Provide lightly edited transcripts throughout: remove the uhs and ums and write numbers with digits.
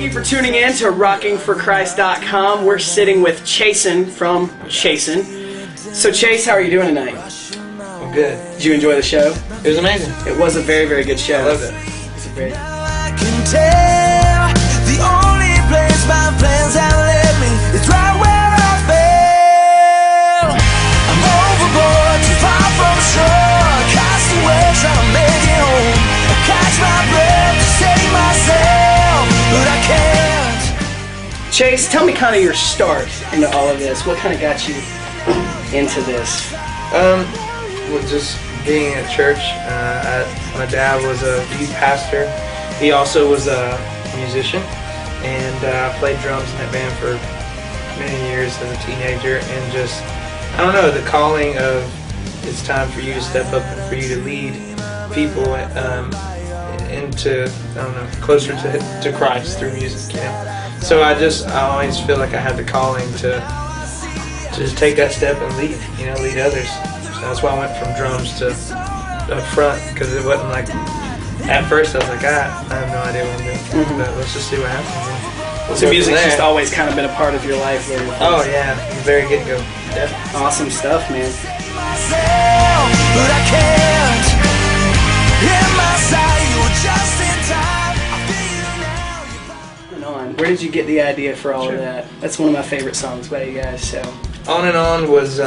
you for tuning in to rockingforchrist.com. We're sitting with Chasen from Chasen. So Chase, how are you doing tonight? I'm good. Did you enjoy the show? It was amazing. It was a very, very good show. I loved it. It's a very... I can tell the only place my plans have led me is right where I fell. I'm overboard, too far from shore, cast away, trying to make it home. I catch my breath to save myself, but I can't. Chase, tell me kind of your start into all of this. What kind of got you into this? Well, just being at church. My dad was a youth pastor. He also was a musician, and I played drums in that band for many years as a teenager. And just, I don't know, the calling of it's time for you to step up and for you to lead people into, I don't know, closer to Christ through music, you know. So I always feel like I had the calling to just take that step and lead, you know, lead others. So that's why I went from drums to up front, because it wasn't like, at first I was like, I have no idea what I'm doing, but let's just see what happens. So music's just always kind of been a part of your life? Oh yeah, from the very get-go. Yeah. Awesome stuff, man. But I can't. In my sight, you were just in time. I feel you now. Where did you get the idea for all of that? That's one of my favorite songs by you guys. So On and On was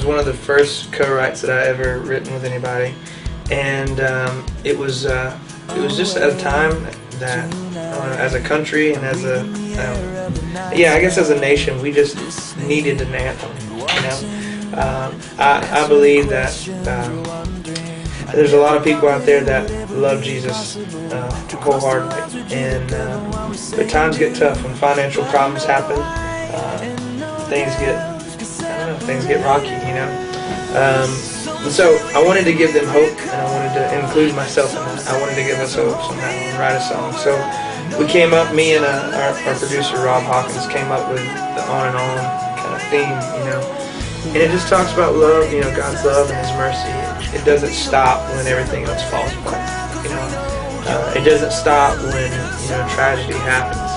one of the first co-writes that I ever written with anybody, and it was just at a time that as a country and as a I guess as a nation, we just needed an anthem. You know, I believe that there's a lot of people out there that love Jesus wholeheartedly, and but times get tough when financial problems happen. Things get rocky, you know. So I wanted to give them hope, and I wanted to include myself in that. I wanted to give us hope somehow and write a song. So we came up, me and our producer Rob Hawkins came up with the On and On kind of theme, you know. And it just talks about love, you know, God's love and His mercy. It doesn't stop when everything else falls apart, you know. It doesn't stop when, you know, tragedy happens.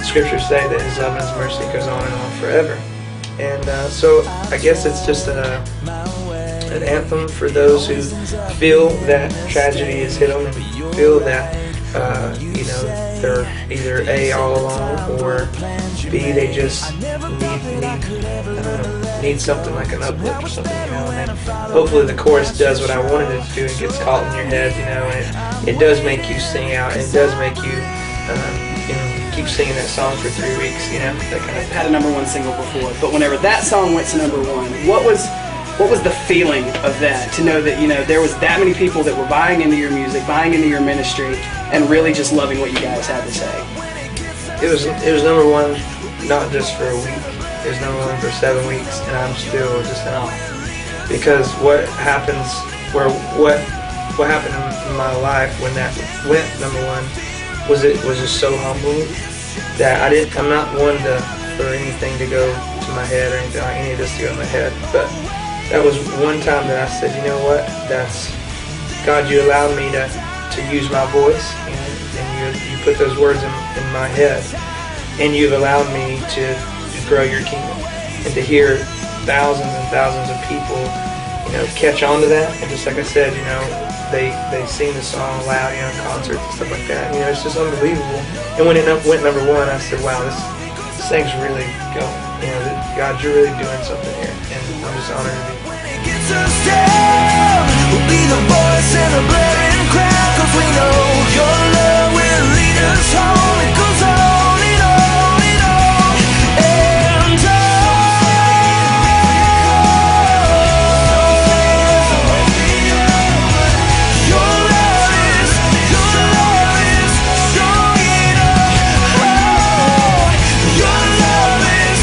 Scriptures say that His love and His mercy goes on and on forever. And so I guess it's just an anthem for those who feel that tragedy has hit them and feel that you know, they're either A, all alone, or B, they just need something like an uplift or something, you know. And then hopefully the chorus does what I wanted it to do and gets caught in your head, you know, and it does make you sing out, and it does make you you know, keep singing that song for 3 weeks, you know, that kind of thing. Had a #1 single before, but whenever that song went to #1, what was the feeling of that, to know that, you know, there was that many people that were buying into your music, buying into your ministry, and really just loving what you guys had to say? It was #1 not just for a week. It was #1 for 7 weeks, and I'm still just in awe. Because what happened in my life when that went #1 was just so humbling that I'm not one for anything to go to my head or anything like any of this to go to my head, but that was one time that I said, you know what, that's God, you allowed me to use my voice, and you put those words in my head, and you've allowed me to grow your kingdom, and to hear thousands and thousands of people, you know, catch on to that. And just like I said, you know, they sing the song loud, you know, in concerts and stuff like that. You know, it's just unbelievable. And when it went #1, I said, wow, this thing's really going. You know, God, you're really doing something here, and I'm just honored to be. We'll be the voice in the blaring crowd, 'cause we know your love will lead us home. It goes on and on and on and Your love is strong enough. Your love is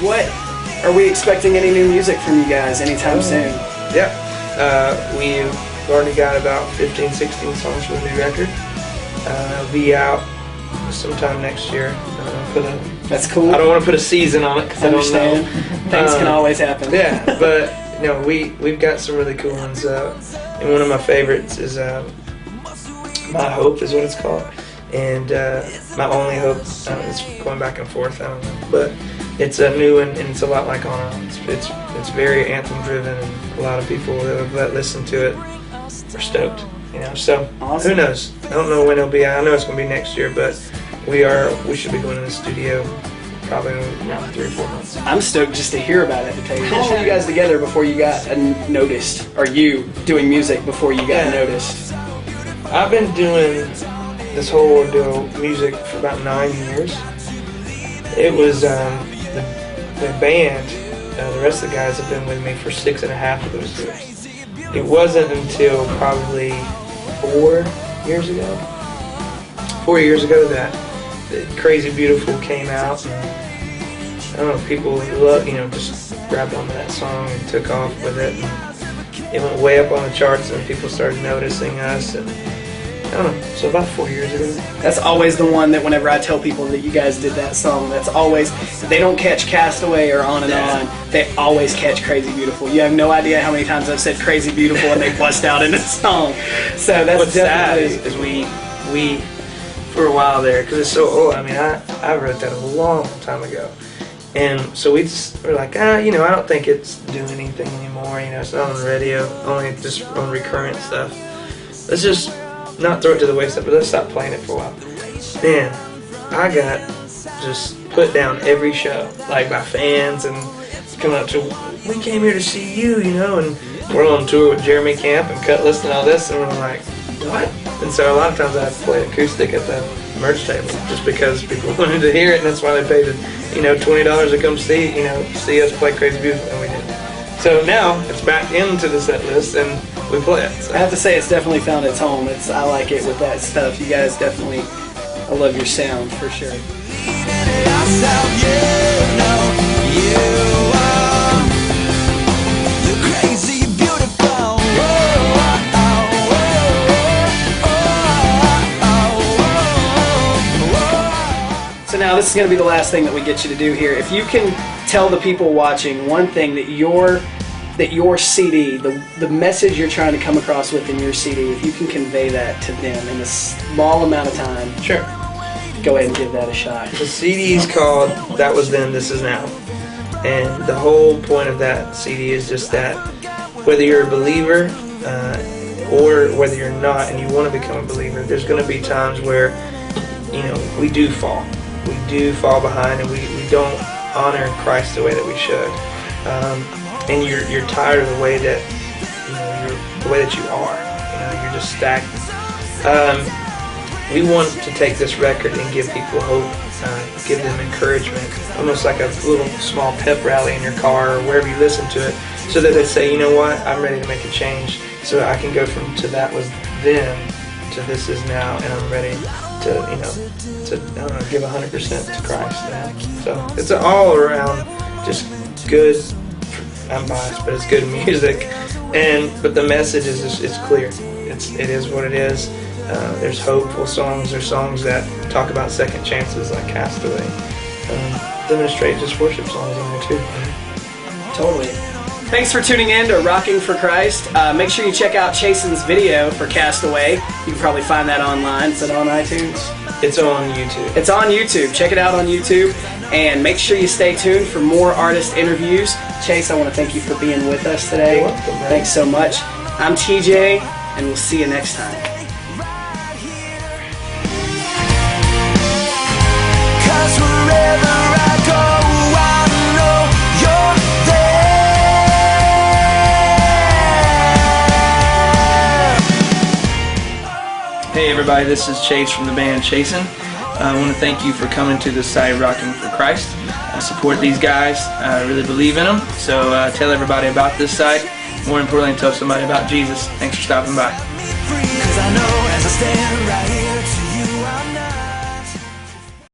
What are we expecting any new music from you guys anytime soon? Yeah, we've already got about 15, 16 songs for the new record. It'll be out sometime next year. That's cool. I don't want to put a season on it because I don't know. Things can always happen. Yeah, but you know, we've got some really cool ones. And one of my favorites is My Hope is what it's called. And my only hope is going back and forth. I don't know, but it's a new and it's a lot like On and On. It's very anthem driven, and a lot of people that have listened to it are stoked. You know, so awesome. Who knows? I don't know when it'll be. I know it's going to be next year, but we should be going to the studio probably around 3 or 4 months. I'm stoked just to hear about it. To tell you, how long were you guys together before you got noticed? Or you doing music before you got noticed? I've been doing this whole ordeal music for about 9 years. It was the band. The rest of the guys have been with me for 6.5 of those years. It wasn't until probably 4 years ago. 4 years ago that Crazy Beautiful came out. And, I don't know, people just grabbed onto that song and took off with it. And it went way up on the charts, and people started noticing us. And I don't know, so about 4 years ago. That's always the one that whenever I tell people that you guys did that song, that's always, if they don't catch Castaway or On and On, they always catch Crazy Beautiful. You have no idea how many times I've said Crazy Beautiful and they bust out in the song. So that's what's sad definitely... is we for a while there, because it's so old. I mean, I wrote that a long time ago. And so we're like, I don't think it's doing anything anymore. It's not on the radio, only just on recurrent stuff. Let's just not throw it to the wayside, but let's stop playing it for a while. Man, I got just put down every show, like by fans, and coming up to, we came here to see you, and we're on tour with Jeremy Camp and Cutlass and all this, and we're like, what? And so a lot of times I play acoustic at the merch table just because people wanted to hear it, and that's why they paid $20 to come see us play Crazy Beautiful, and we did. So now it's back into the set list, and we play it. So. I have to say it's definitely found its home. I like it with that stuff. You guys definitely, I love your sound for sure. So now this is going to be the last thing that we get you to do here. If you can tell the people watching one thing that your CD, the message you're trying to come across with in your CD, if you can convey that to them in a small amount of time, sure. Go ahead and give that a shot. The CD is called That Was Then, This Is Now. And the whole point of that CD is just that whether you're a believer or whether you're not and you want to become a believer, there's going to be times where, we do fall. We do fall behind, and we don't honor Christ the way that we should. And you're tired of the way that you are. You're just stagnant. We want to take this record and give people hope, give them encouragement, almost like a little small pep rally in your car or wherever you listen to it, so that they say, you know what, I'm ready to make a change, so I can go from to that was then to this is now, and I'm ready to give 100% to Christ now. So it's all around just good. I'm biased, but it's good music, but the message is it's clear. It is what it is. There's hopeful songs. There's songs that talk about second chances, like Castaway. Demonstrate just worship songs in there too. Totally. Thanks for tuning in to Rocking for Christ. Make sure you check out Chasen's video for Castaway. You can probably find that online. Is it on iTunes? It's on YouTube. It's on YouTube. Check it out on YouTube. And make sure you stay tuned for more artist interviews. Chase, I want to thank you for being with us today. You're welcome, man. Thanks so much. I'm TJ, and we'll see you next time. Hey everybody, this is Chase from the band Chasen. I want to thank you for coming to the site Rocking for Christ. I support these guys. I really believe in them. So tell everybody about this site. More importantly, tell somebody about Jesus. Thanks for stopping by.